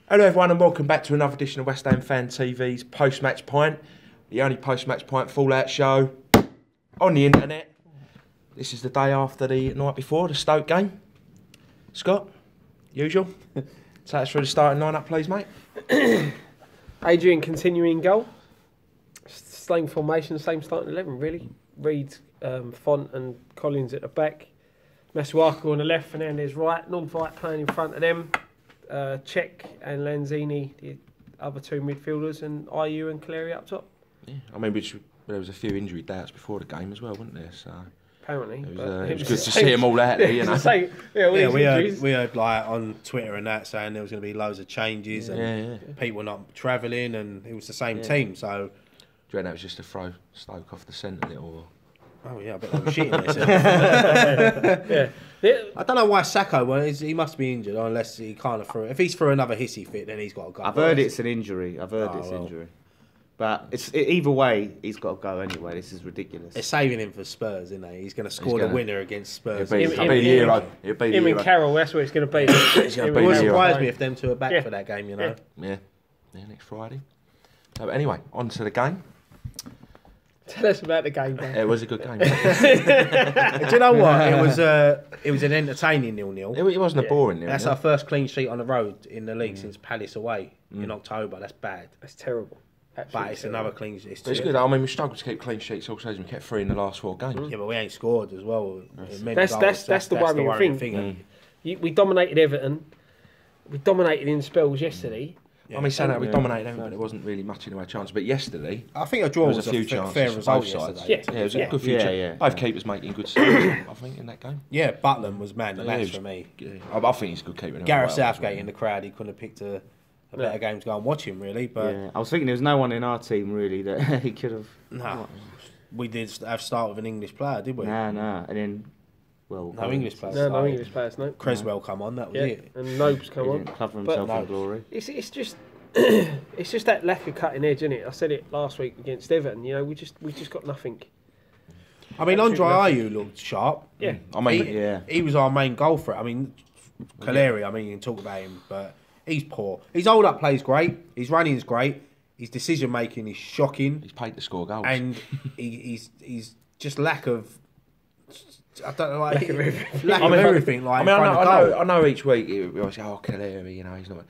Hello everyone and welcome back to another edition of West Ham Fan TV's post-match pint, the only post-match pint fallout show on the internet. This is the day after the night before, the Stoke game. Scott, usual, take us through the starting line-up please mate. Adrian continuing goal, same formation, same starting 11 really. Reed, Font and Collins at the back, Masuaku on the left, Fernandez right, non-fight playing in front of them. Cech and Lanzini, the other two midfielders, and Ayew and Cleary up top. Yeah, I mean, there was a few injury doubts before the game as well, wasn't there? So apparently, it was good to see them all out there, you know. We heard like on Twitter and that saying there was going to be loads of changes and people not travelling, and it was the same team. So, do you reckon that was just to throw Stoke off the scent a little? Oh yeah, I bet they were shitting themselves. I don't know why Sacco. Well, he must be injured unless he can't afford. If he's for another hissy fit, then he's got to go. I've heard it's an injury. Injury, but either way, he's got to go anyway. This is ridiculous. They're saving him for Spurs, isn't they? He's going to score the winner against Spurs. He'll be the hero. Him and Carroll, that's what it's going to be. It would surprise me if them two are back for that game. You know. Yeah, next Friday. So anyway, on to the game. Tell us about the game, man. It was a good game. Do you know what? It was an entertaining 0-0. It wasn't a boring 0-0. That's our first clean sheet on the road in the league since Palace away in October. That's bad. That's terrible. But it's another clean sheet. It's good. I mean, we struggled to keep clean sheets all season. We kept 3 in the last 4 games. Yeah, but we ain't scored as well. That's the worrying thing. We dominated Everton. We dominated in spells yesterday. Yeah. I mean, saying that we dominated them, but it wasn't really much in the way of chance. But yesterday, I think a draw was a fair result yesterday. Yeah, it was a good few chances. Both keepers making good saves, I think, in that game. Yeah, Butland was man of the match for me. I think he's a good keeper. Gareth Southgate in the crowd, he couldn't have picked a better game to go and watch him, really. But I was thinking there was no one in our team, really, that he could have... No, we did have start with an English player, did we? No, and then... Well, no English players. No English players. No. Creswell come on. That was it. And Nobes come on. Cover himself in glory. It's just it's just that lack of cutting edge, isn't it? I said it last week against Everton. You know, we just got nothing. I mean, Andre Ayew looked sharp. Yeah. I mean, he was our main goal threat. I mean, Cleary. I mean, you can talk about him, but he's poor. His hold up play is great. His running is great. His decision making is shocking. He's paid to score goals, and he's just lack of. I don't know, like lack of everything. Like, I know. Each week we always say, "Oh, Cleary," you know, he's not.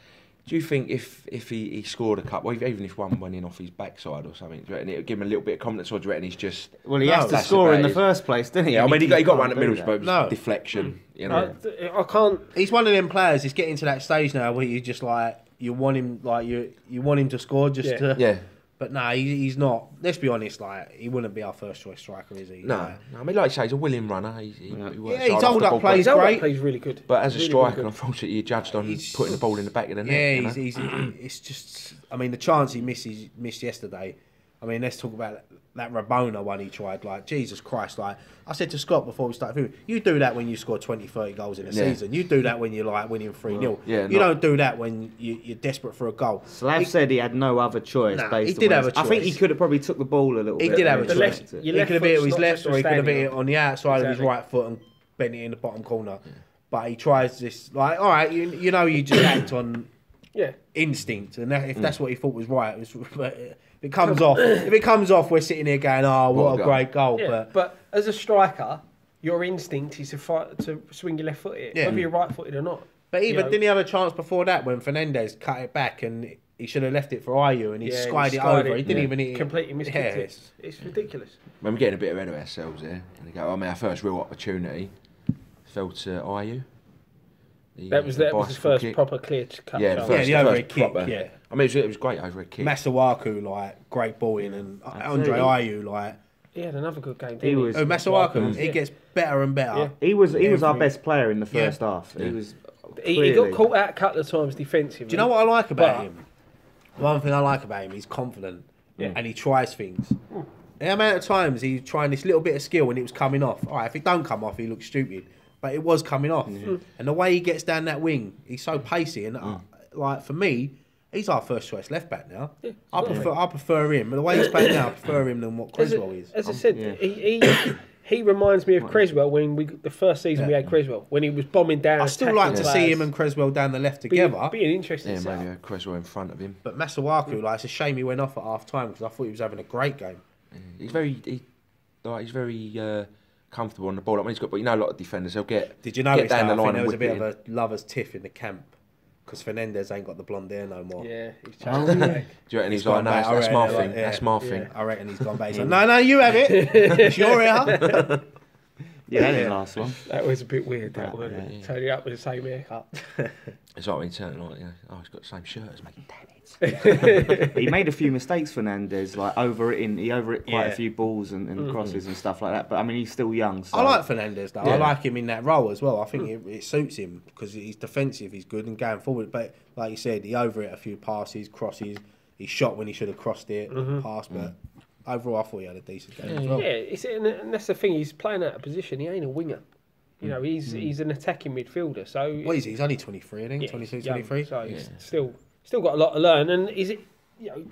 Do you think if he scored a couple, even if one went in off his backside or something, do you reckon it would give him a little bit of confidence, or do you reckon he's just? Well, he has to score in the first place, didn't he? Yeah, I mean, he got one at Middlesbrough, but deflection. You know, I can't. He's one of them players. He's getting to that stage now where you just like you want him to score just to. Yeah. But no, he's not. Let's be honest, like he wouldn't be our first choice striker, is he? No. I mean, like you say, he's a willing runner. He works his hold up play is great. He's really good. But as a striker, unfortunately, you're judged on putting the ball in the back of the net. Yeah, it's just. I mean, the chance he missed yesterday. I mean, let's talk about that Rabona one he tried. Like, Jesus Christ! Like I said to Scott before we started filming, you do that when you score 20, 30 goals in a season. You do that when you're like winning 3-0. Yeah, you don't do that when you're desperate for a goal. Slav said he had no other choice. He did have a choice. I think he could have probably took the ball a little bit. He did have a choice. He could have hit it with his left, or he could have hit it on the outside of his right foot and bent it in the bottom corner. Yeah. But he tries this, like, all right, you know, you just act on instinct, and if that's what he thought was right, it comes off. If it comes off, we're sitting here going, "Oh, what a great goal!" Yeah, but as a striker, your instinct is to swing your left foot at it, whether you're right-footed or not. But didn't he have a chance before that when Fernandez cut it back and he should have left it for Ayew and he skied it over? He didn't even hit it. Completely missed it. It's ridiculous. When we're getting a bit ahead of ourselves here, and we go, I mean, our first real opportunity fell to Ayew. That was his first proper clear cut. Yeah, the overhead kick. Yeah, I mean, it was great overhead kick. Masuaku, like, great ball in, and Andre Ayew, like. He had another good game. Masuaku, he gets better and better. Yeah. He was our best player in the first half. Yeah. He got caught out a couple of times defensively. Do you know what I like about him? One thing I like about him, he's confident and he tries things. The amount of times he's trying this little bit of skill and it was coming off. All right, if it don't come off, he looks stupid. But it was coming off. And the way he gets down that wing, he's so pacey. And like for me, he's our first choice left back now. Yeah, I prefer him. But the way he's playing now, I prefer him than what Creswell is. As I said, He reminds me of Creswell when the first season we had Creswell, when he was bombing down. I still like to see him and Creswell down the left together. Be an interesting Yeah, maybe Creswell in front of him. But Masuaku, like, it's a shame he went off at half time because I thought he was having a great game. He's very comfortable on the ball. I mean, he's got, but you know, a lot of defenders they'll get. Did you notice down that? the I line think there was a and bit whip of a lovers' tiff in the camp because Fernandez ain't got the blonde hair no more. Yeah, he's changed. Do you reckon he's like, no, that's my thing. That's my thing. I reckon he's gone back. He's like, no, you have it. It's your hair. Yeah, that didn't last long. That was a bit weird, that one. Yeah. Turning up with the same haircut. It's like when you turn it like, oh, he's got the same shirt as me. Damn it. He made a few mistakes, Fernandez, like he overhit quite a few balls and crosses and stuff like that. But I mean, he's still young. So. I like Fernandez though. I like him in that role as well. I think it suits him because he's defensive, he's good and going forward. But like you said, he overhit a few passes, crosses. He shot when he should have crossed it, passed. But overall, I thought he had a decent game as well. Yeah, and that's the thing. He's playing out of position. He ain't a winger. You know, he's an attacking midfielder. So what is he? He's only 23, I think. Yeah, 22, young, 23. So he's still got a lot to learn. And is it? You know,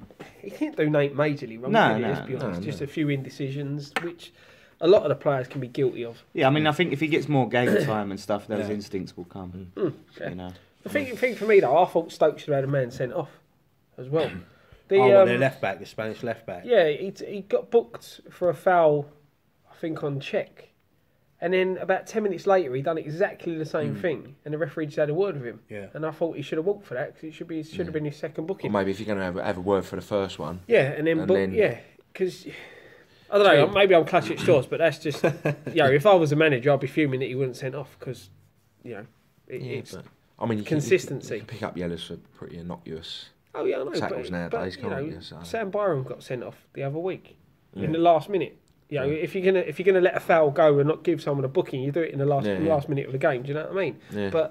he can't do Nate majorly wrong. Let's be honest. Just a few indecisions, which a lot of the players can be guilty of. Yeah, I mean, I think if he gets more game time and stuff, those instincts will come. You know. The thing for me though, I thought Stoke should have had a man sent off as well. Their left back, the Spanish left back. Yeah, he got booked for a foul, I think on Czech. And then about 10 minutes later, he done exactly the same thing, and the referee just had a word with him. Yeah. And I thought he should have walked for that because it should have been his second booking. Or maybe if you're going to have a word for the first one. Yeah, and then because I don't know, maybe I'm clutching at straws, but that's just if I was a manager, I'd be fuming that he wasn't sent off because it's consistency. You can pick up yellows for pretty innocuous. Oh yeah, I know. Tackles nowadays, can't you? So. Sam Byram got sent off the other week in the last minute. You know, if you're gonna let a foul go and not give someone a booking, you do it in the last minute of the game. Do you know what I mean? Yeah.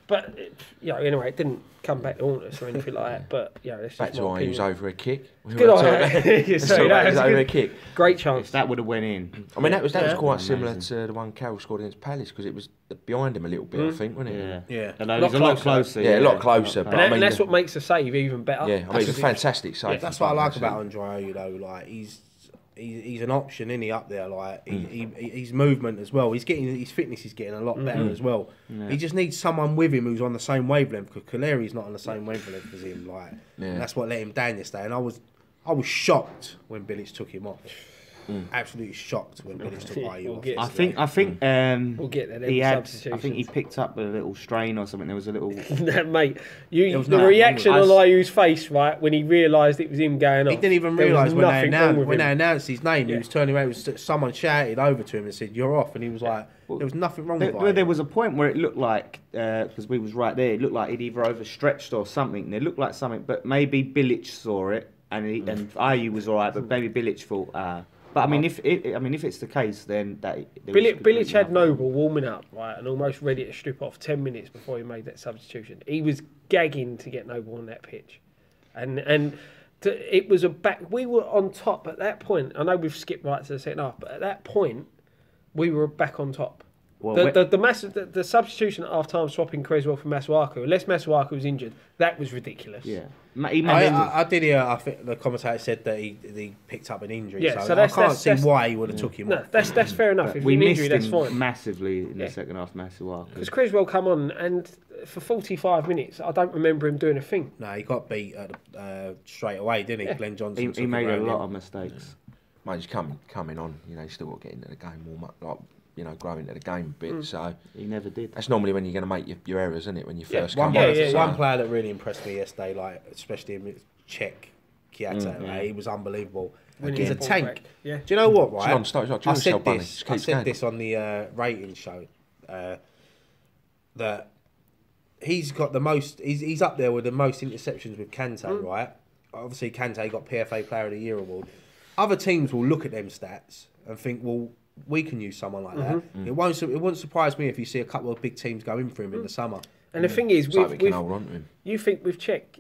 But anyway, it didn't come back to haunt us or anything like that. But that's back to why he was over a kick. Good on that. That was over a kick. Great chance. If that would have went in. I mean, that was quite similar to the one Carroll scored against Palace because it was behind him a little bit, I think, wasn't it? Yeah. And it was a lot closer. Yeah, a lot closer. But and that's what makes the save even better. Yeah, I mean, it's a fantastic save. That's what I like about Andre. You know, like he's an option, isn't he, up there? Like his movement as well. His fitness is getting a lot better as well. Yeah. He just needs someone with him who's on the same wavelength because Caleri's not on the same wavelength as him. Like, and that's what let him down yesterday. And I was shocked when Bilic took him off. Absolutely shocked when Bilic took Ayew off. I think we'll get there. I think he picked up a little strain or something. There was a little mate. The reaction on Ayew's face, right, when he realised it was him going off. He didn't even realise when they announced his name. He was turning around. Someone shouted over to him and said, "You're off," and he was like, "There was nothing wrong with it." There was a point where it looked like because we was right there. It looked like he'd either overstretched or something. It looked like something, but maybe Bilic saw it and Ayew was all right, but maybe Bilic thought. But I mean, if it's the case, then Bilic had Noble warming up, right, and almost ready to strip off 10 minutes before he made that substitution. He was gagging to get Noble on that pitch, and it was a back. We were on top at that point. I know we've skipped right to the second half, but at that point, we were back on top. Well, the substitution at half time, swapping Creswell for Masuaku, unless Masuaku was injured, that was ridiculous. Yeah, I did hear. I think the commentator said that he picked up an injury. Yeah, so I can't see why he would have took him. No, that's fair enough. If we missed injury, that's fine. Massively in the second half, Masuaku. Because Creswell come on and for 45 minutes, I don't remember him doing a thing. No, he got beat straight away, didn't he? Yeah. Glenn Johnson. He made a lot of mistakes. Mate, he's coming on. He's still got to get into the game, warm up, grow into the game a bit. So he never did. That's normally when you're going to make your errors, isn't it? When you first come on. One player that really impressed me yesterday, like especially in Czech, Kiata, he was unbelievable. He's a tank. Do you know what? Right, I said this on the rating show that he's got the most. He's up there with the most interceptions with Kante, right? Obviously, Kante got PFA Player of the Year award. Other teams will look at them stats and think, well, we can use someone like that. It won't surprise me if you see a couple of big teams go in for him in the summer. And the thing is, you think with Czech,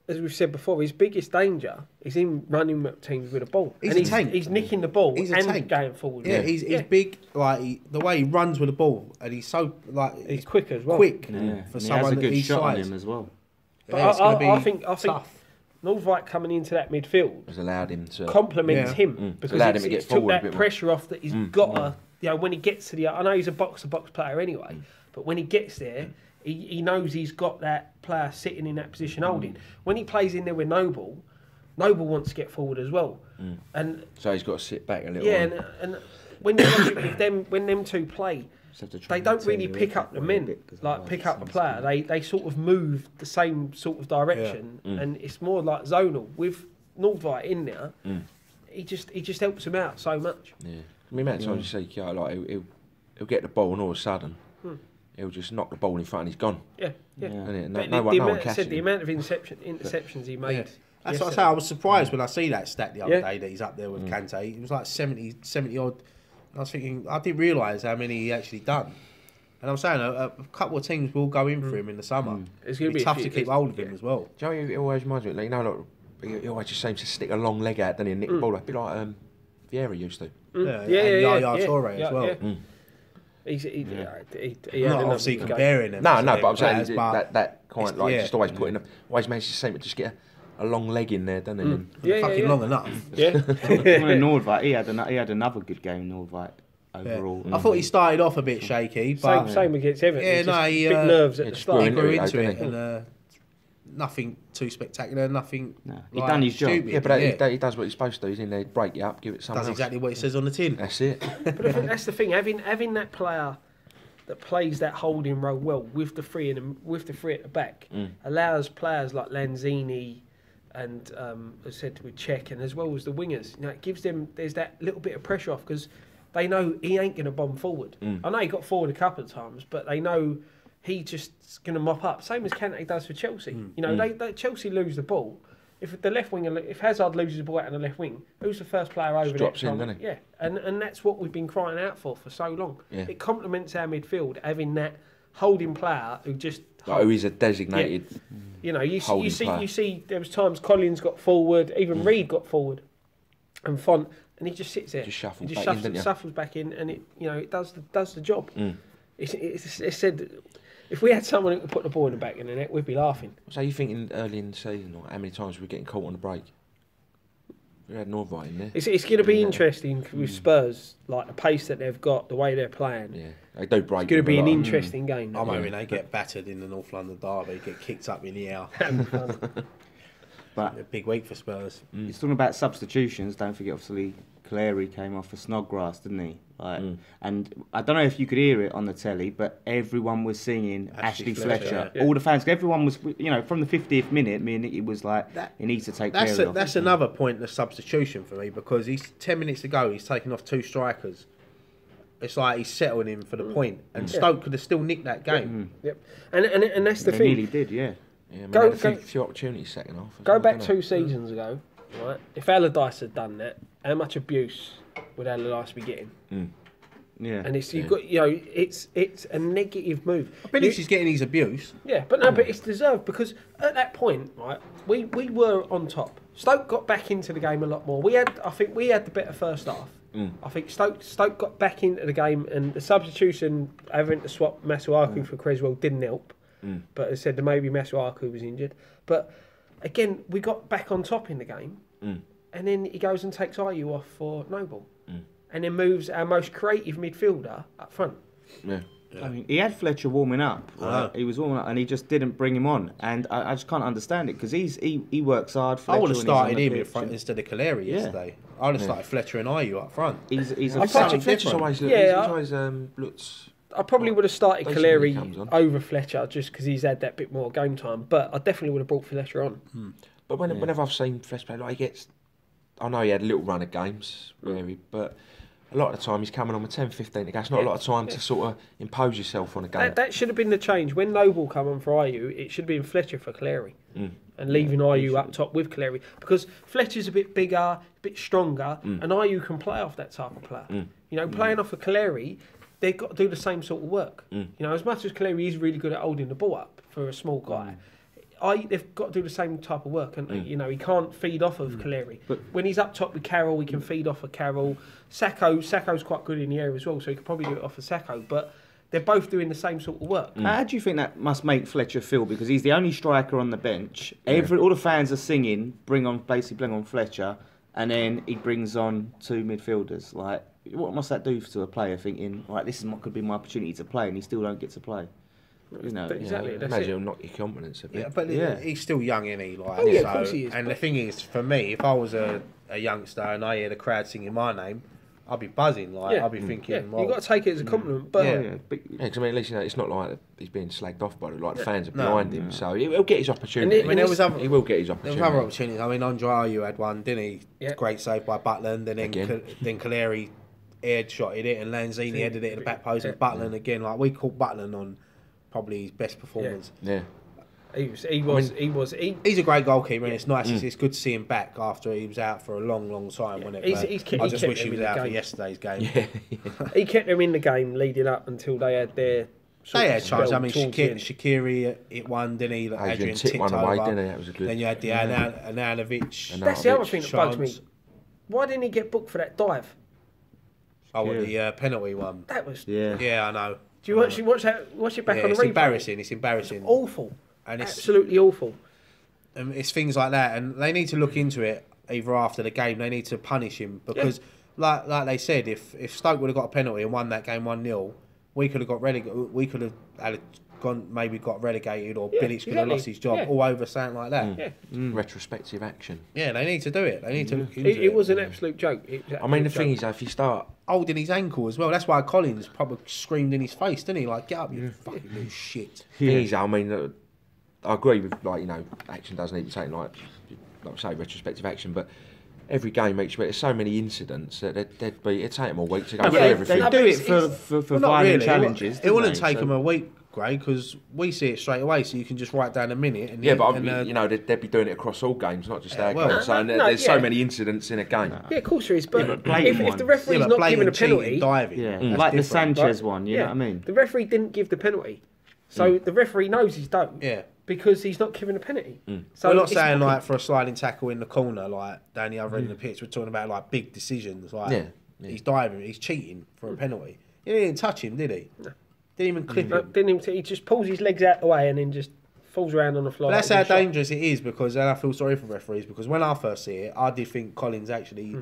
as we've said before, his biggest danger is him running at teams with a ball. He's a tank. He's nicking the ball and going forward. Yeah, he's big. Like the way he runs with the ball, and he's so he's quick as well. For someone he has a good that shot size. on him as well. But I think tough. Northwhite coming into that midfield Has allowed him to complements him because allowed him to get took forward a that bit more. pressure off that he's got to, you know, when he gets to the, I know he's a box-to-box player anyway, but when he gets there, he knows he's got that player sitting in that position holding. When he plays in there with Noble wants to get forward as well. And So he's got to sit back a little. yeah, and when you watch it with them, when them two play, they don't really pick up the men, like pick up the player. They sort of move the same sort of direction, and it's more like zonal. With Northwhite in there, he just helps him out so much. Yeah. I mean, many times you see Keogh, like he'll get the ball and all of a sudden he'll just knock the ball in front and he's gone. Yeah. And But no one catches the him. amount of interceptions he made. That's what I say. I was surprised when I see that stat the other day that he's up there with Kante. It was like 70 odd. I was thinking, I didn't realise how many he actually done. And I'm saying a couple of teams will go in for him in the summer. It's It'll be tough to keep hold of him as well. Do you know, he always reminds me, like, you know, like, he always just seems to stick a long leg out, doesn't he, and nick the ball, a bit like Vieira used to. And Yaya Toure as well. He I'm not obviously comparing them. No, to but I'm saying players, that kind of, like, just always putting, always managed to seem to just get a long leg in there, doesn't he? fucking long enough. Yeah. Nordvite, he had another good game. Nordvite overall. I thought he started off a bit shaky, but Same against Everton. Yeah, Just no, he, big nerves at the just start. he grew into into it, it, didn't and nothing too spectacular, nothing. No, he like, done his job. stupid. Yeah, but he does what he's supposed to. He's in there, break it up, give it someone does else. exactly what it says on the tin. That's it. But I think that's the thing. Having that player that plays that holding role well with the three at the back allows players like Lanzini and as I said with Czech and as well as the wingers. You know, it gives them there's that little bit of pressure off because they know he ain't going to bomb forward. I know he got forward a couple of times, but they know he just going to mop up. Same as Kante does for Chelsea. You know, they Chelsea lose the ball. If the left winger, if Hazard loses the ball out on the left wing, who's the first player over there? Drops in, doesn't he? Yeah, and that's what we've been crying out for so long. Yeah. It complements our midfield having that holding player who just. Like, who is a designated. You know, you holding see, player. you see. There was times Collins got forward, even Reed got forward, and Font, and he just sits there. Just shuffles he back in, doesn't he? shuffles back in, and it does the job. It's said. If we had someone who could put the ball in the back of the net, we'd be laughing. So you thinking early in the season, or how many times we're getting caught on the break? We had Northvite in there. It's going to be interesting with Spurs, like the pace that they've got, the way they're playing. Yeah, they do break. It's going to be them an a lot. interesting game. I'm hoping they get battered in the North London derby, get kicked up in the air. But A big week for Spurs. he's talking about substitutions. Don't forget, obviously, Cleary came off for Snodgrass, didn't he? Like, and I don't know if you could hear it on the telly, but everyone was singing Ashley Fletcher. Yeah. All the fans, everyone was, you know, from the 50th minute, me and Nicky was like, he needs to take Cleary off. That's another point of substitution for me because he's 10 minutes ago he's taken off two strikers. It's like he's settling him for the point, and Stoke could have still nicked that game. Yep. And that's the They thing. nearly did, yeah. Yeah, I mean, Go- they had a go- few opportunities second half. as Go well, back didn't 2 seasons ago, right? If Allardyce had done that, how much abuse would Allardyce be getting? Yeah. And it's you've got it's a negative move. Billich is getting his abuse. Yeah, but it's deserved because at that point, right, we were on top. Stoke got back into the game a lot more. I think we had the better first half. I think Stoke got back into the game, and the substitution having to swap Masuaku for Creswell didn't help. But as I said, that maybe Masuaku was injured. But again, we got back on top in the game, and then he goes and takes Ayew off for Noble, and then moves our most creative midfielder up front. Yeah. I mean, he had Fletcher warming up. Right? He was warming up, and he just didn't bring him on. And I just can't understand it because he works hard. I would have Fletcher, when he's on started the him in pitch, front and instead of Kaleri yesterday. I would have started Fletcher and Ayew up front. He's a I something Fletcher's different. always, Yeah, he's always looked. I probably would have started Decent when he comes Kaleri on. over Fletcher just because he's had that bit more game time. But I definitely would have brought Fletcher on. But whenever I've seen Fletcher play, like he gets, I know he had a little run of games, but a lot of the time he's coming on with 10, 15 to go. It's not a lot of time to sort of impose yourself on a game. That should have been the change. When Noble come on for Ayew, it should have been Fletcher for Kaleri. And leaving Ayew up top with Kaleri. Because Fletcher's a bit bigger, a bit stronger, and Ayew can play off that type of player. You know, playing off of Kaleri, they've got to do the same sort of work. You know, as much as Kaleri is really good at holding the ball up for a small guy, they've got to do the same type of work. And, you know, he can't feed off of Kaleri. But when he's up top with Carroll, he can feed off of Carroll. Sacco's quite good in the air as well, so he could probably do it off of Sacco. But they're both doing the same sort of work. How do you think that must make Fletcher feel? Because he's the only striker on the bench. All the fans are singing, bring on Fletcher, and then he brings on 2 midfielders. Like, what must that do to a player thinking, right, this could be my opportunity to play, and he still don't get to play? You know, Exactly. That's Imagine it. it'll knock your confidence a bit. Yeah, but he's still young, isn't he? Like, Oh, yeah, so, of course he is, and but- the thing is, for me, if I was a youngster and I hear the crowd singing my name, I'd be buzzing. Like, Yeah. I'd be thinking, Yeah, well, you've got to take it as a compliment. But Yeah. But Yeah, 'cause I mean, at least it's not like he's being slagged off by the fans are No. behind him, so he'll get his opportunity. And there was other- he will get his there opportunity. was other opportunities. I mean, Andre Ayew had one, didn't he? Yeah. Great save by Butland, and then Again. then Caleri head-shotted it, and Lanzini headed it at the back post, and Butland again. Like, we caught Butland on probably his best performance. Yeah. He's a great goalkeeper, and it's nice. It's good to see him back after he was out for a long, long time. Wasn't it? He's But kept- I he just kept wish he them was in the out for game. yesterday's game. he kept them in the game leading up until they had their. sort They of had chance. I spell mean, towards the end. Shaqiri hit one, didn't he? Adrian tipped tipped one over. away, didn't he? That was a good. Then you had the Ananovic. And That's the other thing that bugs me. chance. Why didn't he get booked for that dive? Oh, the penalty one. That was. Yeah, I know. Do you watch that? Watch it back Yeah, on the it's replay. embarrassing. It's embarrassing. Awful. And it's Absolutely awful. it's things like that, and they need to look into it either after the game. They need to punish him because, like they said, if Stoke would have got a penalty and won that game 1-0, we could have got relegated. We could have got relegated, or Bilic could have lost his job all over something like that. Yeah. Retrospective action. Yeah, they need to do it. They need to look into it. It was an absolute joke. I mean, the thing is, if you start, Holding his ankle as well. That's why Collins probably screamed in his face, didn't he? Like, get up, you fucking little shit. thing is, I mean, I agree with action does need to take like I say, retrospective action, but every game each week, there's so many incidents that it'd take them a week to go through they everything. do it for Well, not violent really. challenges. It wouldn't didn't they? take them a week, Gray, because we see it straight away, so you can just write down a minute. And Yeah, but and, they'd be doing it across all games, not just our well- games. So No, there's so yeah. many incidents in a game. Yeah, of course there is. But but blatant if the ones. referee's but not blatant giving a cheating, penalty, diving. Yeah, that's like the different. Sanchez one. You know what I mean? the referee didn't give the penalty, so the referee knows he's done. Yeah. Because he's not giving a penalty. So We're not it's saying not- like for a sliding tackle in the corner, like down the other end of the pitch. We're talking about like big decisions. Like Yeah. he's diving, he's cheating for a penalty. He didn't touch him, did he? No. Didn't even clip him. He just pulls his legs out the way and then just falls around on the floor. But that's like how a shot. dangerous it is, because and I feel sorry for referees, because when I first see it, I did think Collins actually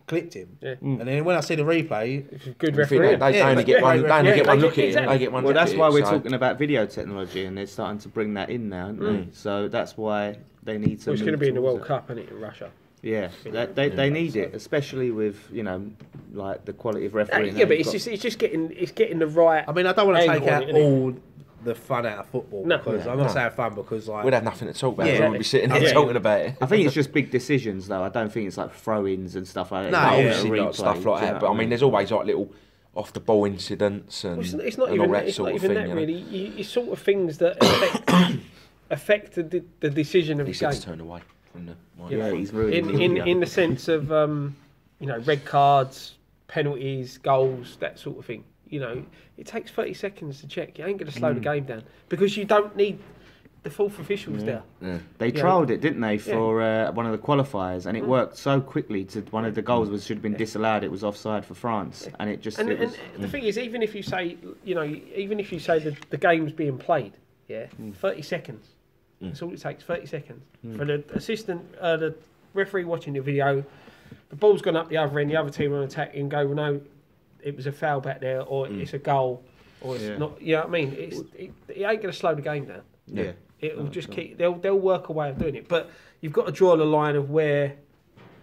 clipped him. Yeah. And then when I see the replay, It's a good I think referee. they Yeah, only but- get one. yeah, They only yeah, get one yeah, look at it. exactly. They get one. Well, look that's at why it, we're so- talking about video technology, and they're starting to bring that in now, aren't they? So that's why they need to. Well, it's move going to be in the towards World it. Cup, isn't it, in Russia? Yeah, they need it, especially with like the quality of refereeing. Yeah, but they've it's got. just getting the right. I mean, I don't want to angle take on out it, innit? all the fun out of football, No. because I'm not saying fun, because like We'd have nothing to talk about. Yeah. We wouldn't be sitting here Yeah. talking about it. I think it's just big decisions, though. I don't think it's like throw-ins and stuff like that. No, It's like yeah. Obviously a not replay, stuff do you like know that, what but I mean, there's always like little off-the-ball incidents and, Well, it's not and even all that it's sort not of even thing. that really. It's sort of things that affect the decision of He the said game. to turn away from the Yeah, microphone. he's ruining In the sense of red cards, penalties, goals, that sort of thing. It takes 30 seconds to check. You ain't going to slow the game down because you don't need the fourth officials there. Yeah. They Yeah. trialled it, didn't they, for one of the qualifiers, and it worked so quickly. To one of the goals should have been disallowed. It was offside for France, and it just. And it was, the thing is, even if you say the game's being played, 30 seconds. That's all it takes. 30 seconds for the the referee watching the video. The ball's gone up the other end. The other team on attack and go, well, no, it was a foul back there, or it's a goal, or it's not. You know what I mean? It ain't going to slow the game down. yeah. It'll just keep. They'll work a way of doing it, but you've got to draw the line of where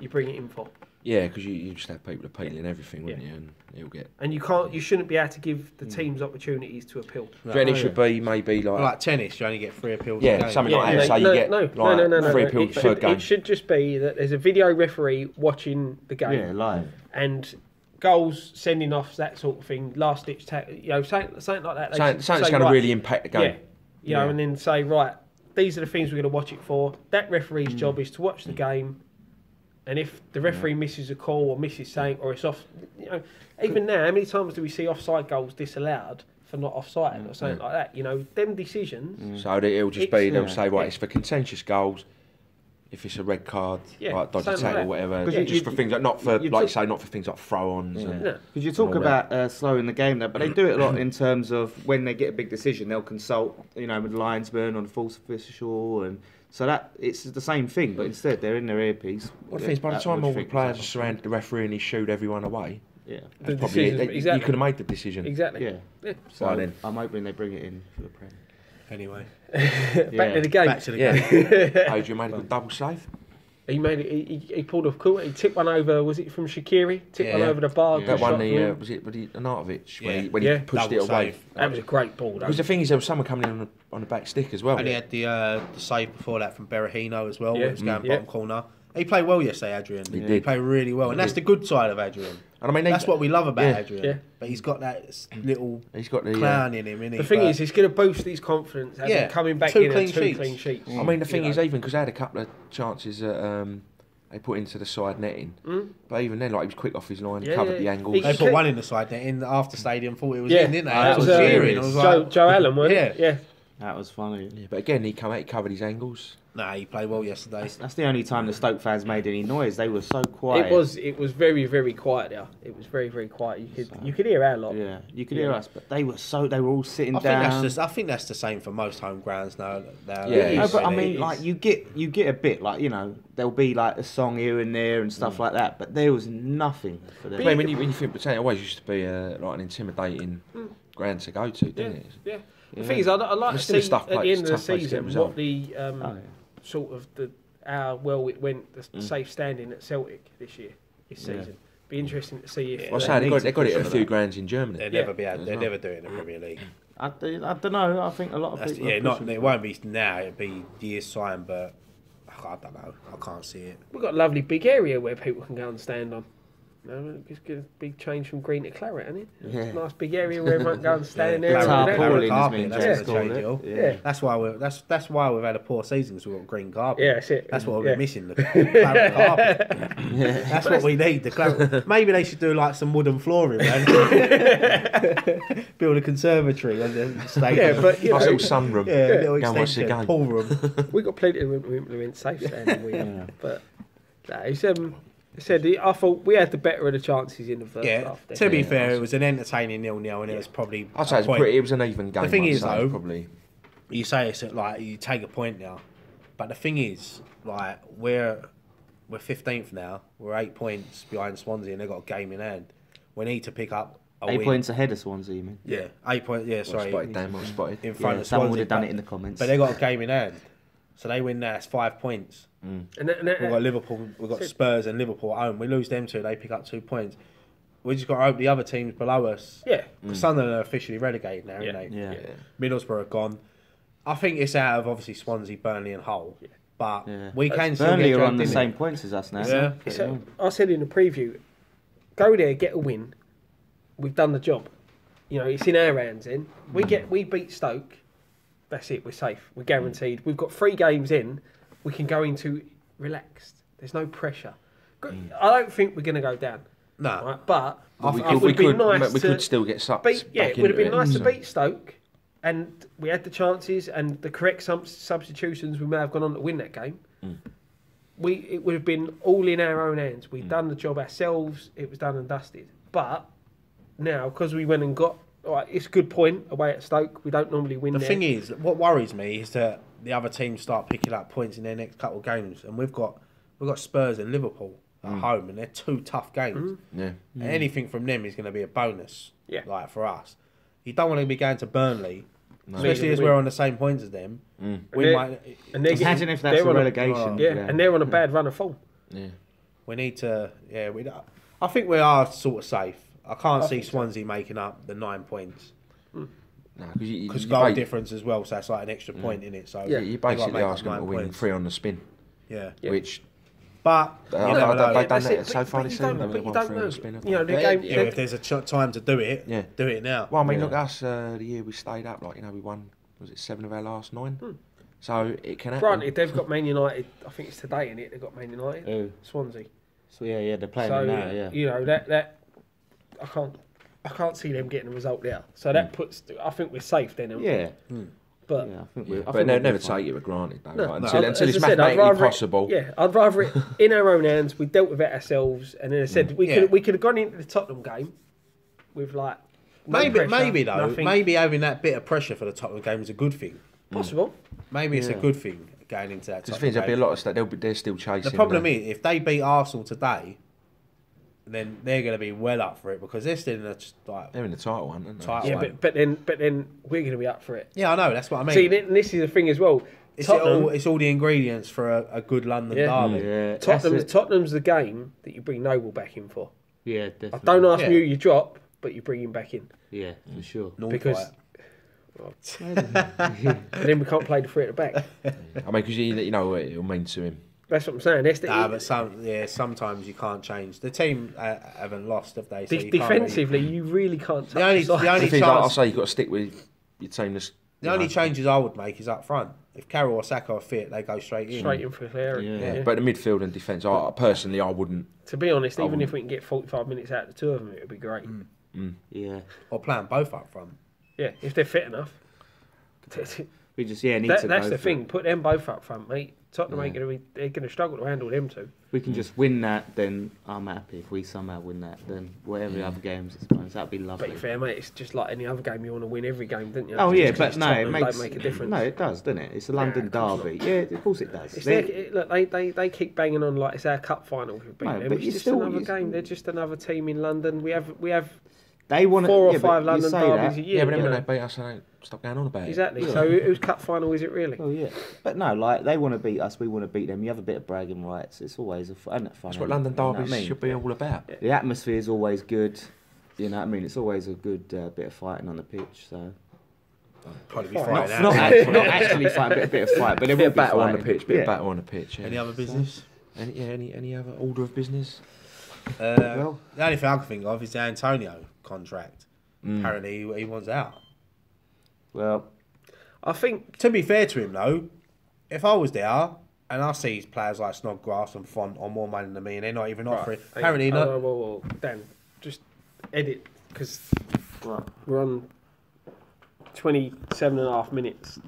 you bring it in for. Yeah, because you just have people appealing everything, wouldn't you? And it'll get. And you shouldn't be able to give the teams opportunities to appeal. Do you reckon it should be maybe like tennis, you only get 3 appeals. a yeah, game. something like that. So you get like 3 appeals per game. It should just be that there's a video referee watching the game. Yeah, live. And goals, sending offs, that sort of thing, last ditch something like that. They should Something's say, going to right, really impact the game. Yeah, and then say, right, these are the things we're going to watch it for. That referee's job is to watch the game, and if the referee misses a call or misses something, or it's off, even now, how many times do we see offside goals disallowed for not offside or something like that? Them decisions. So it'll just be, they'll say, right, yeah. it's for contentious goals. if it's a red card, Yeah, like dodgy something like tackle that. or whatever, 'Cause just for things like not for you like you took- say, not for things like throw-ons. Yeah. And, Yeah. Because you talk all that. about slowing the game, though, but they do it a lot in terms of when they get a big decision, they'll consult, with the linesman on the fourth official, and so that it's the same thing, but instead they're in their earpiece. Well, the thing is, by the That time would all the think players are is surrounded the referee and he shooed everyone away, yeah, The probably decisions, you exactly. could have made the decision. Exactly. yeah. Yeah. So Right then. I'm hoping they bring it in for the Prem. Anyway, Back to the game. back to the game. Adrian made a good double save. He made it. He pulled off cool. He tipped one over. Was it from Shaqiri? Tipped one Yeah. over the bar. Yeah. good That one, shot the, through. was it Arnautovic Yeah. when he Yeah. pushed Double it away? save. That was a great ball. Though. Because the thing is, there was someone coming in on the back stick as well. And he had the save before that from Berahino as well, Yeah. where it was going Yeah. bottom corner. He played well yesterday, Adrian. He He did. played really well, and that's the good side of Adrian. And I mean, That's what we love about Yeah. Adrian. Yeah. But he's got that little he's got the. clown in him, innit? The thing is, he's going to boost his confidence. Having Yeah. coming back Two in clean at two sheets. clean sheets. I mean, the thing You is, know. even because I had a couple of chances that they put into the side netting, but even then, like he was quick off his line, Yeah, covered yeah. the angles. He they could- put one in the side net in after stadium, thought it was Yeah. in, didn't they? That That was was cheering. I was like, Joe Allen, wasn't Yeah. it? Yeah. That was funny. Yeah, but again, he covered his angles. nah, he played well yesterday. That's the only time the Stoke fans made any noise. They were so quiet. It was very, very quiet there. It was very, very quiet. You could hear our lot. Yeah, you could hear us, but they were all sitting I down. think that's the same for most home grounds now. Yeah, No, but I really. mean, like you get a bit like there'll be like a song here and there and stuff like that, but there was nothing for them. I mean, when you think, but it always used to be like an intimidating ground to go to, didn't it? Yeah. The thing is, I'd like to It's still see tough at the place- end of the tough place to get season result. what the Oh, yeah. sort of how well it went, the safe standing at Celtic this season. Be interesting to see if. Yeah. Well, I They say they need got, to they got push it at a for few that. grounds in Germany. They'll Yeah. never be. They'll never do it in the Premier League. I don't know. I think a lot of That's, people. yeah, are not. pushing It for won't be now. It'll be years time, but I don't know. I can't see it. We've got a lovely big area where people can go and stand on. No, it's going to be changed from green to claret, isn't it? It's a Yeah. nice big area where everyone can go and stand there. Claret- and do that. Tarpaulin. claret carpet, Been that's changed, gonna change call it all. it. Yeah. That's why we've had a poor season because we've got green carpet. Yeah, that's it. That's what Yeah. we're missing. The claret carpet. That's what we need. The claret. Maybe they should do like some wooden flooring, man. Build a conservatory on the stadium. Yeah, but you Nice know, little sunroom. Yeah, a little Go and watch the extension, game. pool room. we've got plenty of room to implement safe standing. We have. Yeah. But no, it's, I thought we had the better of the chances in the first Yeah. half. To be Yeah, fair, it was an entertaining 0-0, and it Yeah. was probably. I'd say a it was, point. it was an even game. thing I'd is, say, though, probably. You say it's like you take a point now, but the thing is, like we're 15th now. We're 8 points behind Swansea, and they've got a game in hand. We need to pick up a 8 win. points ahead of Swansea, you mean? Yeah, 8 points. Yeah, Well sorry, spotted, damn well spotted. in front Yeah, of someone Swansea. would have done but- it in the comments. But they got a game in hand, so they win that. It's 5 points. And We've got Liverpool. We've got Spurs and Liverpool at home. We lose them two. They pick up 2 points. We just got to hope the other teams below us. yeah, Because Sunderland are officially relegated now, Yeah. aren't they? Yeah. Middlesbrough are gone. I think it's out of obviously Swansea, Burnley, and Hull. But Yeah. we can still Burnley get are on dragged the in same it. points as us now. Yeah. So I said in the preview, go there, get a win. We've done the job. It's in our hands. Then we beat Stoke. That's it. We're safe. We're guaranteed. We've got 3 games in. We can go into relaxed. There's no pressure. I don't think we're going to go down. No. Right? But We it could, would be nice we to could still get sucked beat. Yeah, back it would have been into nice to so. beat Stoke, and we had the chances and the correct substitutions. We may have gone on to win that game. It would have been all in our own hands. We'd done the job ourselves. It was done and dusted. But now, because we went and got, it's a good point away at Stoke. We don't normally win The there. thing is, what worries me is that the other teams start picking up points in their next couple of games, and we've got Spurs and Liverpool at home, and they're 2 tough games. Yeah. And anything from them is going to be a bonus. Yeah. Like for us, you don't want to be going to Burnley, especially Neither as we. we're on the same points as them. We they're- might. and they're Imagine getting- if that's they're a on relegation. yeah, and they're on a bad run of form. Yeah. We need to. Yeah, I think we are sort of safe. I can't see think so. Swansea making up the 9 points No, because you goal ba- difference as well. So that's like an extra point in it. So Yeah, they've you're got to basically make up asking them to 9 win points. 3 on the spin, Yeah, Yeah. which but you I never don't- know. they've done That's that it, so far but this you don't season. know, They've but you won don't 3 on the know. spin. haven't You know, they? the Yeah, game. if there's a time to do it, Yeah. do it now. Well, I mean, Yeah. look, us the year we stayed up, we won. Was it 7 of our last 9? So it can happen. Granted, they've got Man United. I think it's today, in it. They've got Man United, Oh, Swansea. so yeah, they're playing So now. Yeah. that I can't see them getting a result there. So that puts. I think we're safe then. Yeah. But Yeah, I think we're. But never take it for granted, though. No, right? no, Until as it's I said, I'd mathematically rather possible. I'd rather it in our own hands. We dealt with it ourselves, and then I said we could have gone into the Tottenham game with like no pressure, maybe though, nothing. maybe having that bit of pressure for the Tottenham game is a good thing. Possible. Maybe it's a good thing going into that. Because Tottenham there'll be a game. lot of stuff. They're still chasing. The problem is if they beat Arsenal today, then they're going to be well up for it because they're still in the like. They're in the title hunt, aren't they? Title Yeah, hunt. but then we're going to be up for it. Yeah, I know. That's what I mean. See, and this is the thing as well. it's Tottenham, all the ingredients for a good London derby. Yeah, Tottenham's the game that you bring Noble back in for. Yeah, definitely. I don't ask Yeah. you who you drop, but you bring him back in Yeah, for sure. North because. White. And then we can't play the three at the back. I mean, because you know what it'll mean to him. That's what I'm saying. That's the, But sometimes you can't change. The team haven't lost, have they? So you can't defensively, you really can't touch The only- the side. the only The thing is, I'll chance- say you've got to stick with your team. The only changes I would make is up front. If Carroll or Saka are fit, they go straight in. Straight in for Clary. Yeah. Yeah. But the midfield and defence, personally, I wouldn't. To be honest, I even if wouldn't. we can get 45 minutes out of the two of them, it would be great. Yeah, Or play them both up front. Yeah, if they're fit enough. we just need to. That's go the for thing. it. Put them both up front, mate. Tottenham ain't going to be. They're going to struggle to handle them two. If we can just win that, then I'm happy. If we somehow win that, then whatever the other games it's fine. That'd be But lovely. to be fair, mate, it's just like any other game. You want to win every game, don't you? Oh Just yeah, 'cause but it's no, it Tottenham makes don't make a difference. No, it does, doesn't it? It's a London of course derby. Yeah, of course it does. It's They- look, they keep banging on like it's our cup final. We've beaten No, them. but It's you just still- another you- game. They're just another team in London. We have They want 4 or 5 London derbies a year. Yeah, but then you when know. they beat us, they don't stop going on about it. Exactly. So whose cup final is it really? Oh yeah, but no, like they want to beat us, we want to beat them. You have a bit of bragging rights. It's always fun. That's what London derbies should be all about. The atmosphere is always good. You know what I mean? It's always a good bit of fighting on the pitch. So Probably be Not- fighting not, out. not actually fighting, but a bit of fight. But there Bit will of be battle on the fighting. pitch. Bit Yeah. of battle on the pitch. Yeah. Any other business? Any other order of business? The only thing I can think of is the Antonio contract. Apparently he wants out. Well, I think To be fair to him though, if I was there and I see players like Snodgrass and Font on more money than me and they're not even offering, apparently not. Well, Dan, just edit because right. we're on 27.5 minutes.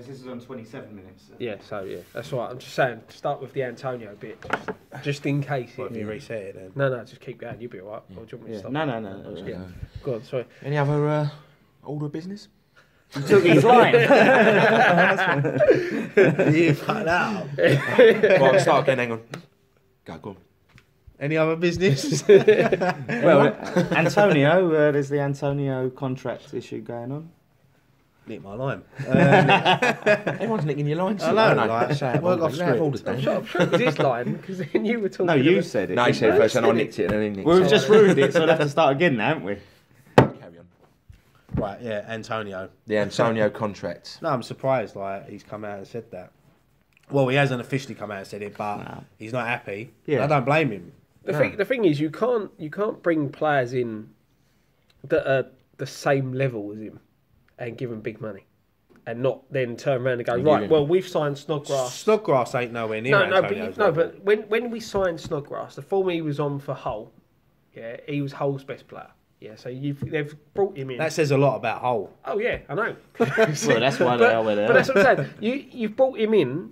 This is on 27 minutes. Yeah, so yeah, that's all right. I'm just saying, start with the Antonio bit, just in case. Well, if you reset it then. No, just keep going. You'll be alright. Or do you want me to Yeah. stop? No. Yeah. Go on, sorry. Any other order of business? You took his line. You fucked out. Right, start again. Hang on. Go on. Any other business? Well, Antonio, there's the Antonio contract issue going on. Nick my line. Everyone's nicking your lines. I know, don't like, Say it, work off you have all the script. time. I'm sure it was his line because then you were talking. No, you about- said it. No, he didn't said it you? first, and I nicked it, and then he nicked Well, it. we've just ruined it, so we'll have to start again now, haven't we? Carry on. Right, yeah, Antonio. The Antonio contract. No, I'm surprised. Like he's come out and said that. Well, he hasn't officially come out and said it, but No. he's not happy. Yeah. I don't blame him. The thing is, you can't bring players in that are the same level as him and give them big money, and not then turn around and go, And right, give him- well, we've signed Snodgrass. Snodgrass ain't nowhere near No, Antonio's but level. when we signed Snodgrass, the form he was on for Hull, yeah, he was Hull's best player. Yeah, so they've brought him in. That says a lot about Hull. Oh yeah, I know. Well, that's why they are where they But are. that's what I'm saying. You've brought him in,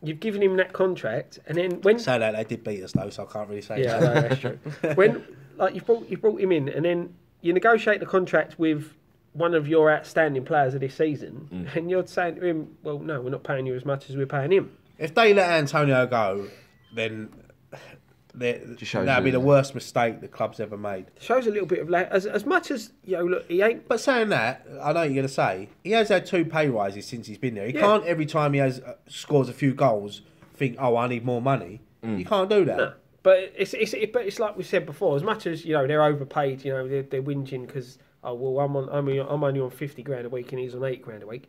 you've given him that contract, and then when Say that they did beat us though, so I can't really say yeah, that. no, that's true. When like you've brought him in, and then you negotiate the contract with one of your outstanding players of this season, and you're saying to him, well, no, we're not paying you as much as we're paying him. If they let Antonio go, then Just shows that'd be you- the worst mistake the club's ever made. Shows a little bit of as much as look, he ain't. But saying that, I know what you're going to say, he has had 2 pay rises since he's been there. He Yeah. can't every time he has scores a few goals think, oh, I need more money. You can't do that. No. But it's like we said before. As much as they're overpaid, they're whinging because I'm only on 50 grand a week and he's on 8 grand a week.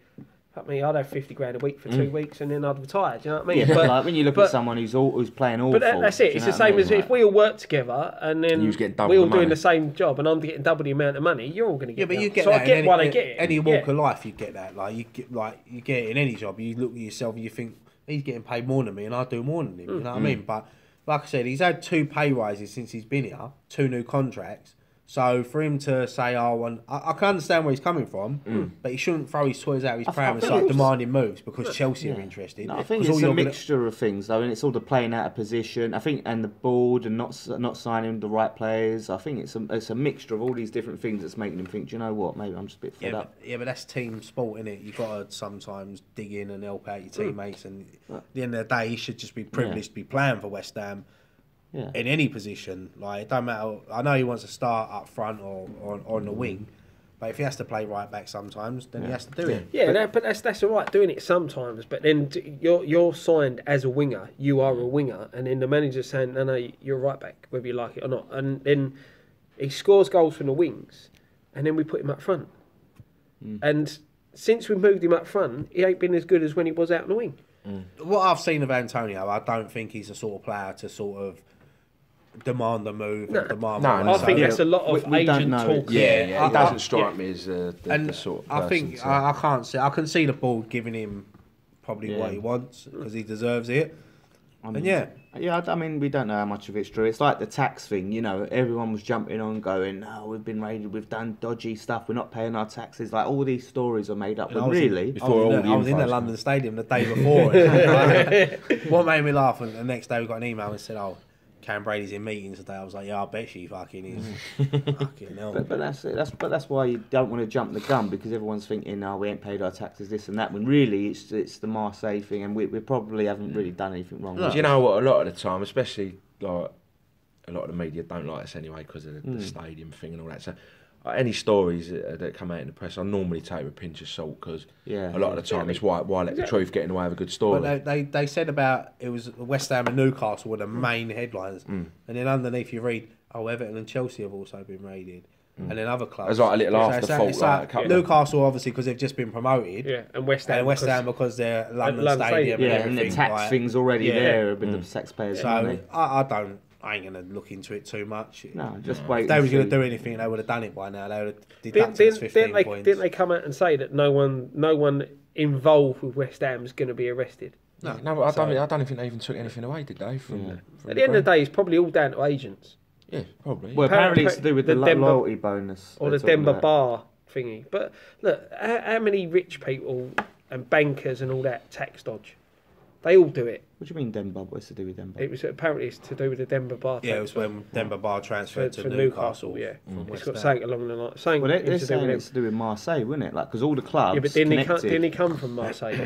Fuck me, I'd have 50 grand a week for 2 weeks and then I'd retire. Do you know what I mean? Yeah, But, like when you look but- at someone who's playing awful. But that's it. do you It's know the what I same mean? as if we all work together and then You was getting double we're all the doing money. the same job and I'm getting double the amount of money. You're all going to Yeah, get. but you that. get so that I get in what I any, get. any walk Yeah. of life. You get that. Like you get it in any job. You look at yourself and you think he's getting paid more than me, and I do more than him. You know what I mean? But like I said, he's had 2 pay rises since he's been here, 2 new contracts. So for him to say, I can understand where he's coming from, but he shouldn't throw his toys out of his pram and start demanding moves because Chelsea are interested. No, I think it's a mixture of things, though, and it's all the playing out of position. I think, and the board and not signing the right players. I think it's a mixture of all these different things that's making him think, do you know what? Maybe I'm just a bit fed up. But that's team sport, innit? You've got to sometimes dig in and help out your teammates. And at the end of the day, he should just be privileged to be playing for West Ham. Yeah. In any position, like it don't matter. I know he wants to start up front or on the wing, but if he has to play right back sometimes, then he has to do it. Yeah, but that's all right doing it sometimes. But then you're signed as a winger. You are a winger, and then the manager's saying, "No, you're right back, whether you like it or not." And then he scores goals from the wings, and then we put him up front. And since we moved him up front, he ain't been as good as when he was out on the wing. What I've seen of Antonio, I don't think he's the sort of player to sort of demand the move and demand. I think that's a lot of agent talk. Yeah, it doesn't strike me as the sort of person. I think I can't see. I can see the board giving him probably what he wants because he deserves it. I mean, we don't know how much of it's true. It's like the tax thing, you know. Everyone was jumping on, going, "Oh, we've been raided. We've done dodgy stuff. We're not paying our taxes." Like all these stories are made up. But really, I was in the London Stadium the day before. What made me laugh? And the next day we got an email and said, "Oh, Cam Brady's in meetings today." I was like, "Yeah, I bet she fucking is." Fucking hell. But that's why you don't want to jump the gun because everyone's thinking, "Oh, we ain't paid our taxes, this and that." When really it's the Marseille thing, and we probably haven't really done anything wrong. Do you know what? A lot of the time, especially like a lot of the media don't like us anyway because of the stadium thing and all that. So any stories that come out in the press, I normally take with a pinch of salt because a lot of the time it's why let the truth get in the way of a good story. But they said about it was West Ham and Newcastle were the main headlines, and then underneath you read, Everton and Chelsea have also been raided, and then other clubs. It's like a little afterthought. Newcastle obviously because they've just been promoted, and West Ham because they're London Stadium, and the tax thing's already there with the taxpayers' money. So I ain't going to look into it too much. No, just wait. If they was going to do anything, they would have done it by now. They would have deducted us 15 points. Didn't they come out and say that no one involved with West Ham is going to be arrested? No, I don't think they even took anything away, did they? From at the end of the day, it's probably all down to agents. Yeah, probably. Well, apparently it's to do with the loyalty bonus. Or the Denver bar thingy. But look, how many rich people and bankers and all that tax dodge? They all do it. What do you mean Denver? What's to do with Denver? Apparently it's to do with the Denver bar. Yeah, it was when Denver bar transferred to Newcastle. Yeah, it's got something along the line. Well, they're saying it's to do with Marseille, wouldn't it? Like because all the clubs. Yeah, but didn't he come from Marseille?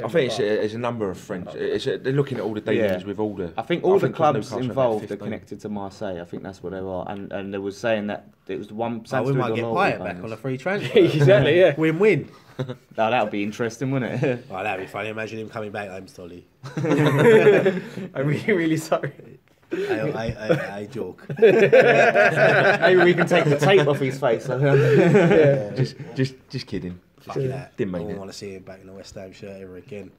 I think it's a number of French. They're looking at all the dealings with all the. I think all the clubs involved are connected to Marseille. I think that's what they are, and they were saying that it was the one. We might get Pint back on a free transfer. Exactly. Yeah. Win-win. No, that would be interesting, wouldn't it? Oh, that'd be funny. Imagine him coming back home, Stolly. I'm really sorry. I joke. Maybe we can take the tape off his face. Just kidding. Fucking that. Didn't mean I it. don't want to see him back in the West Ham shirt ever again.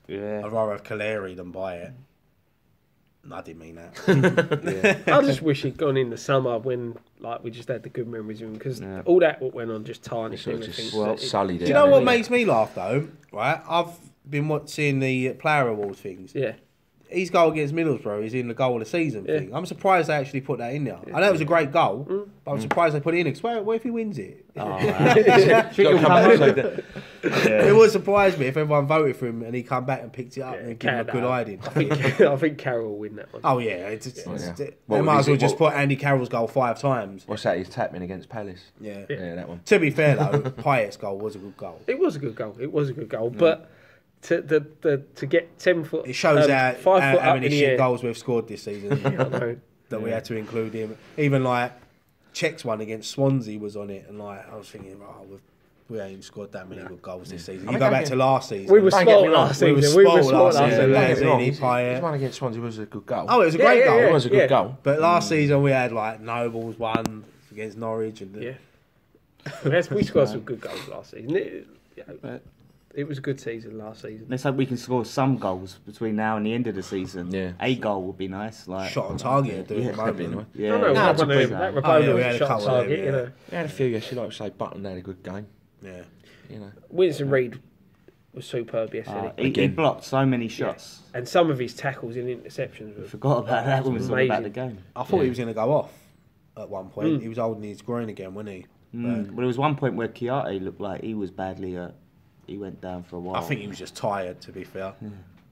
Yeah. I'd rather have Caleri than buy it. I didn't mean that. I just wish he'd gone in the summer when we just had the good memories of him because all that what went on just tarnished everything. Sullied it. Do you know what makes me laugh though? Right, I've been watching the player awards things. Yeah. His goal against Middlesbrough is in the goal of the season thing. I'm surprised they actually put that in there. I know it was a great goal, but I'm surprised they put it in. Because what if he wins it? It would surprise me if everyone voted for him and he come back and picked it up and give him a good hiding. I think Carroll will win that one. Oh yeah, they might as well just put Andy Carroll's goal 5 times. What's that? He's tapping against Palace. Yeah, that one. To be fair though, Payet's goal was a good goal. It was a good goal, but. To get 10 foot, it shows 5 foot how up many in the shit air. goals we've scored this season. That we had to include him. Even like Czech's one against Swansea was on it, and I was thinking, we ain't even scored that many good goals this season. You go back to last season. We were spoiled last season. We were spoiled last season. His one against Swansea was a good goal. Oh, it was a great goal. It was a good goal. But last season we had like Nobles one against Norwich, and we scored some good goals last season. It was a good season last season. Let's hope we can score some goals between now and the end of the season. Yeah. A goal would be nice. Like shot on target, that'd be nice. Yeah. That Rabona was a shot on target. You know. We had a few yesterday, like say Button had a good game. Yeah. You know. Winston Reid was superb yesterday. He blocked so many shots. Yeah. And some of his tackles and interceptions. Forgot about that when we was talking about the game. I thought he was going to go off. at one point. He was holding his groin again, wasn't he? Well, there was one point where Chiarte looked like he was badly hurt. He went down for a while. I think he was just tired, to be fair.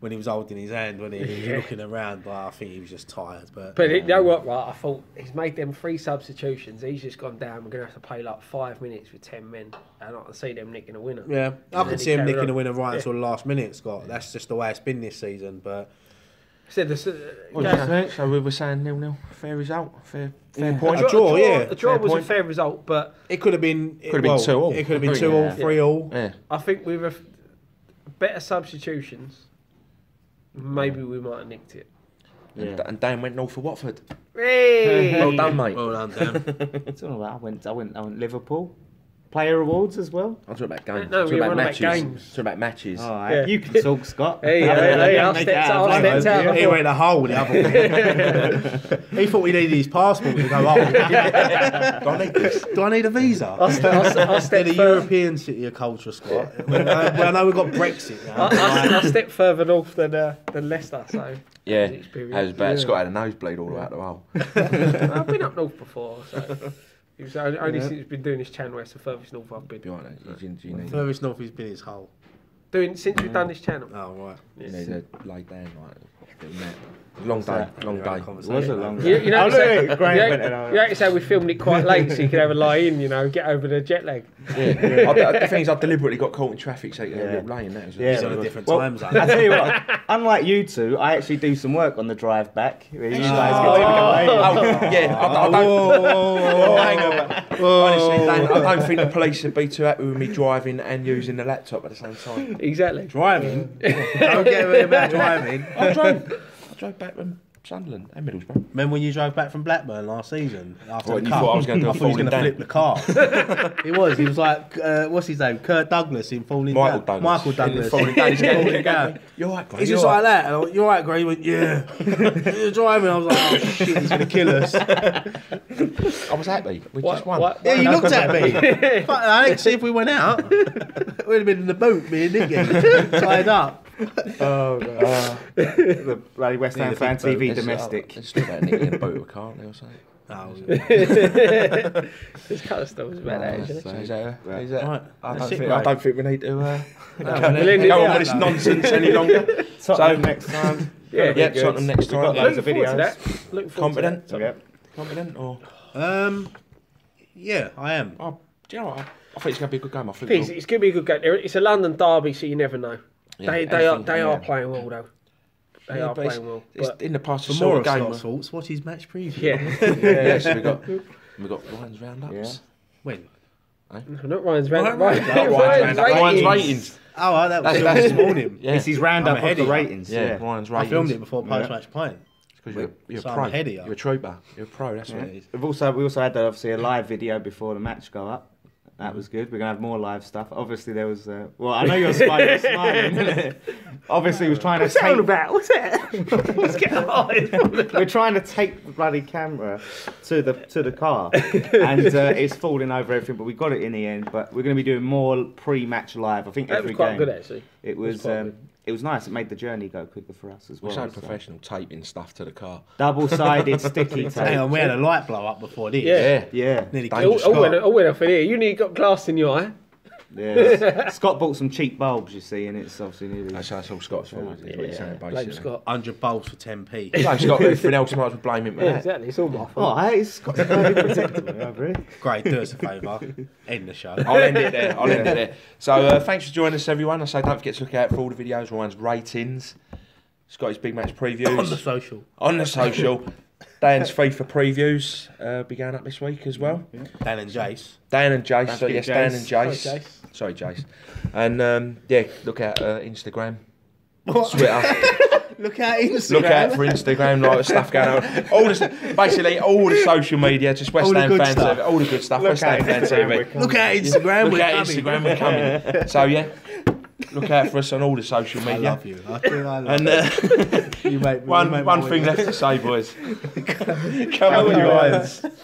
When he was holding his hand, when he was looking around, I think he was just tired. But you know what, right? I thought he's made them 3 substitutions. He's just gone down. We're going to have to play like 5 minutes with 10 men. And I can see them nicking a winner. yeah, I And could then see he him carried nicking a on. winner right until the last minute, Scott. That's just the way it's been this season. But Said this, What did you say? So we were saying 0-0. Fair result. Fair point. A draw, yeah. A draw Fair was point. a fair result, but it could have been. Could have been 2-2. It could have been Yeah. 2-2, 3-2. Yeah. I think with better substitutions, maybe we might have nicked it. And Dan went north for Watford. Hey! Well done, mate. Well done, Dan. It's all right. I went Liverpool. Player awards as well. I'm talking about games. No, I'm talking we're about on about matches. games. Talking about matches. All right. Yeah. You can talk, Scott. Hey, I stepped out. He went a hole with the other one. He thought we needed his passport to go home. Do I need this? Do I need a visa? I They're stepped the European city of culture, Scott. Well, I know we've got Brexit now. I stepped further north than Leicester, so Yeah. it was experience. That was bad. Scott had a nosebleed all about the hole. I've been up north before, so it was only since he's been doing this channel, it's the furthest north I've been. Be right, you need Furthest north has been his hole. Since we've done this channel. Oh, right. You need to lay down like a little net. Long day, long day. It was a long You know, Great. you have to say we filmed it quite late so you could have a lie in, get over the jet lag. Yeah. The thing is, I deliberately got caught in traffic so you can have a little lay in that as well. He's on a different Well, time zone. I tell you what, unlike you two, I actually do some work on the drive back. Where you guys get to Yeah, I don't. Hang on. Honestly, Dan, I don't think the police would be too happy with me driving and using the laptop at the same time. Exactly. Driving? Don't get me about driving. I drove back from Sunderland and Middlesbrough. Remember when you drove back from Blackburn last season? After What, the you cup? thought I was gonna do a I thought he was falling going to down? flip the car. He was like, what's his name? Kurt Douglas in Falling Michael Down. Douglas. Michael Douglas. Falling down. He's going Falling down. You're right, Gray. He's You're just right. like that. And I went, you're right, Gray. He went, yeah. You're driving. I was like, oh shit, he's going to kill us. I was happy. We just won. Yeah, you looked at me. Fuck, Alex, see if we went out. We'd have been in the boat, me and Nicky, tied up. Oh, God. The bloody West Ham fan TV domestic. It's still about Nicky in a boat with a car or something. Oh, There's kind of stories about that, actually. So is that? Right. I don't think we need to go on Yeah. with this nonsense any longer. Tottenham next time. Yeah. Yeah, Tottenham next We've got time. loads of Looking forward to videos. that. Looking forward to Confident? that. Yep. Confident or? yeah, I am. Oh, do you know what? I think it's going to be a good game. I think It's going to be a good game. It's a London derby, so you never know. They are playing well, though. They are playing well. It's But in the past, For it's more sort of of game. Scott's thoughts, watch his match preview. yeah, So we got Ryan's roundups. Yeah. When? not Ryan's round. Ryan's ratings. Oh, that was That's- this morning. Yeah, It's his roundup I'm of ahead the of you. ratings. yeah, Ryan's I ratings. filmed it before post-match pint. because you're So a I'm pro. ahead of you. You're a trooper. You're a pro. That's what it is. We also had obviously a live video before the match go up. That was good. We're gonna have more live stuff. Obviously there was. Well, I know you're smiling. Obviously, he was trying to take. about? What's that? Let's get alive. We're trying to take the bloody camera to the car, and it's falling over everything. But we got it in the end. But we're going to be doing more pre-match live. I think That every was quite game. good, actually. It was. quite good. It was nice. It made the journey go quicker for us as We're well. so professional, taping stuff to the car. Double-sided sticky tape. Hang on, we had a light blow up before this. Yeah. Yeah, Nearly Dangerous. killed Scott. I went off in here. You nearly got glass in your eye. yeah. Scott bought some cheap bulbs, you see, and it's obviously nearly. That's all Scott's fault. Is what you're saying, Blame basically. Scott. 100 bulbs for 10p. Blame Scott. Everything else, you might as well blame him for Yeah, that. exactly. It's all my Oh, fault. hey, Scott's bloody protected me over here. Great, do us a favour. End the show. I'll end it there. I'll end it there. So thanks for joining us, everyone. I say don't forget to look out for all the videos, Ryan's ratings, Scotty's big match previews On the social. on the social. Dan's FIFA previews be going up this week as well. Dan and Jace. Dan and Jace. Don't So yes, forget Dan Jace. and Jace. Sorry, Jace. And yeah, look out Instagram, Twitter. Look at Instagram. Look out for Instagram, like stuff going on. Basically all the social media, just West All the Ham good fans, stuff. all the good stuff. West Ham fans TV. Look at Instagram. Look we're at coming. Instagram, we're coming. So yeah, look out for us on all the social I media. love you. I love And you. You make me one my thing week. left to say, boys. Come on, you irons.